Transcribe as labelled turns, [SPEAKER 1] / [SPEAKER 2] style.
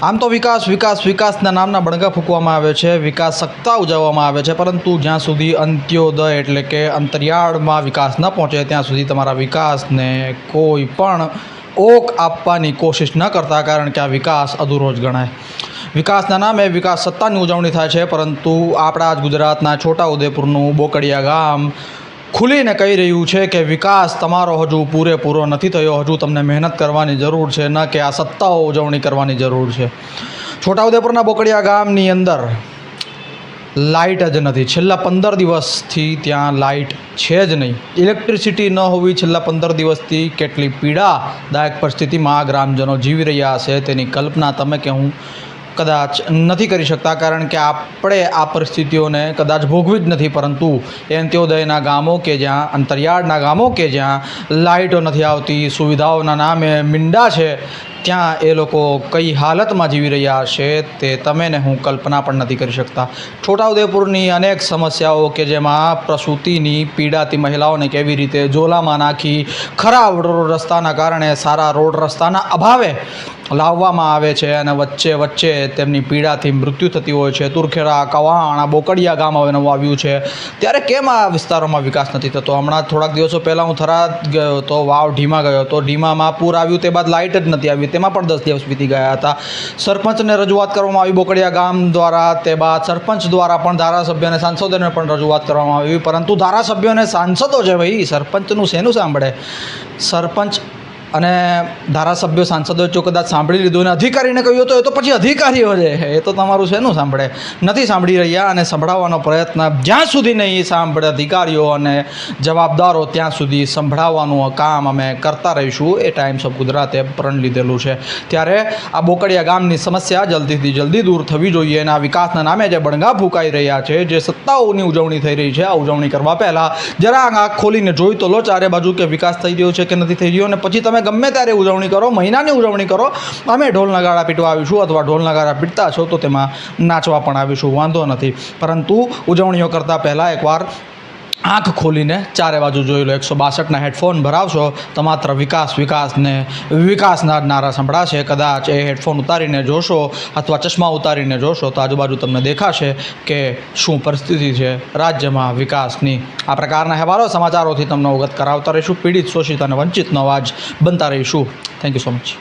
[SPEAKER 1] આમ તો વિકાસ વિકાસ વિકાસના નામના બણગા ફૂંકવામાં આવે છે, વિકાસ સત્તા ઉજવવામાં આવે છે, પરંતુ જ્યાં સુધી અંત્યોદય એટલે કે અંતરિયાળમાં વિકાસ ન પહોંચે ત્યાં સુધી તમારા વિકાસને કોઈ પણ ઓક આપવાની કોશિશ ન કરતા, કારણ કે આ વિકાસ અધૂરો જ ગણાય. વિકાસના નામે વિકાસ સત્તાની ઉજવણી થાય છે, પરંતુ આપણા જ ગુજરાતના છોટાઉદેપુરનું બોકડિયા ગામ ખુલીને કહી રહ્યું છે કે વિકાસ તમારો હજુ પૂરેપૂરો નથી થયો, હજુ તમને મહેનત કરવાની જરૂર છે, ન કે આ સત્તાઓ ઉજવણી કરવાની જરૂર છે. છોટાઉદેપુરના બોકડિયા ગામની અંદર લાઇટ જ નથી. છેલ્લા 15 દિવસથી ત્યાં લાઇટ છે જ નહીં. ઇલેક્ટ્રિસિટી ન હોવી છેલ્લા 15 દિવસથી કેટલી પીડાદાયક પરિસ્થિતિમાં ગ્રામજનો જીવી રહ્યા હશે તેની કલ્પના તમે કે હું કદાચ નથી કરી શકતા, કારણ કે આપણે આ પરિસ્થિતિઓને કદાચ ભોગવી જ નથી. પરંતુ અંત્યોદયના ગામો કે જ્યાં, અંતરિયાળના ગામો કે જ્યાં લાઇટો નથી આવતી, સુવિધાઓના નામે મીંડા છે, ત્યાં એ લોકો કઈ હાલતમાં જીવી રહ્યા હશે તે તમે ને હું કલ્પના પણ નથી કરી શકતા. છોટાઉદેપુરની અનેક સમસ્યાઓ કે જેમાં પ્રસૂતિની પીડાતી મહિલાઓને કેવી રીતે ઝોલામાં નાખી ખરાબ રોડ રસ્તાના કારણે, સારા રોડ રસ્તાના અભાવે લાવવામાં આવે છે અને વચ્ચે વચ્ચે તેમની પીડાથી મૃત્યુ થતી હોય છે. તુરખેડા, કવાણ, બોકડિયા ગામ હવે નવું આવ્યું છે, ત્યારે કેમ આ વિસ્તારોમાં વિકાસ નથી થતો? હમણાં થોડાક દિવસો પહેલાં હું થરાદ ગયો હતો, વાવ ઢીમા ગયો હતો. ઢીમામાં પૂર આવ્યું તે બાદ લાઇટ જ નથી આવી, તેમાં પણ 10 દિવસ વીતી ગયા હતા. સરપંચને રજૂઆત કરવામાં આવી બોકડિયા ગામ દ્વારા, તે બાદ સરપંચ દ્વારા પણ ધારાસભ્ય અને સાંસદોને પણ રજૂઆત કરવામાં આવી, પરંતુ ધારાસભ્યો અને સાંસદો છે ભાઈ, સરપંચનું શેનું સાંભળે? સરપંચ અને ધારાસભ્યો સાંસદોએ જો કદાચ સાંભળી લીધું અને અધિકારીને કહ્યું તો એ તો પછી અધિકારીઓ છે, એ તો તમારું શેનું સાંભળે? નથી સાંભળી રહ્યા અને સંભળાવવાનો પ્રયત્ન જ્યાં સુધી નહીં સાંભળે અધિકારીઓ અને જવાબદારો, ત્યાં સુધી સંભળાવવાનું કામ અમે કરતા રહીશું. એ ટાઈમ્સ ઓફ ગુજરાતે પ્રણ લીધેલું છે. ત્યારે આ બોકડિયા ગામની સમસ્યા જલ્દીથી જલ્દી દૂર થવી જોઈએ અને આ વિકાસના નામે જે બણગા ફૂંકાઈ રહ્યા છે, જે સત્તાઓની ઉજવણી થઈ રહી છે, આ ઉજવણી કરવા પહેલાં જરા આંખ ખોલીને જોઈ તો લો ચારે બાજુ કે વિકાસ થઈ રહ્યો છે કે નથી થઈ રહ્યો, અને પછી તમે ગમે ત્યારે ઉજવણી કરો, મહિનાની ઉજવણી કરો. અમે ઢોલ નગારા પીટવા આવીશું, અથવા ઢોલ નગારા પીટતા છો તો તેમાં નાચવા પણ આવીશું, વાંધો નથી. પરંતુ ઉજવણીઓ કરતાં પહેલાં એકવાર આંખ ખોલીને ચારે બાજુ જોઈ લો. 162ના હેડફોન ભરાવશો તો માત્ર વિકાસ વિકાસને વિકાસના જ નારા સંભળાશે. કદાચ એ હેડફોન ઉતારીને જોશો અથવા ચશ્મા ઉતારીને જોશો તો આજુબાજુ તમને દેખાશે કે શું પરિસ્થિતિ છે રાજ્યમાં વિકાસની. આ પ્રકારના અહેવાલો, સમાચારોથી તમને અવગત કરાવતા રહીશું. પીડિત, શોષિત અને વંચિતનો અવાજ બનતા રહીશું. Thank you so much.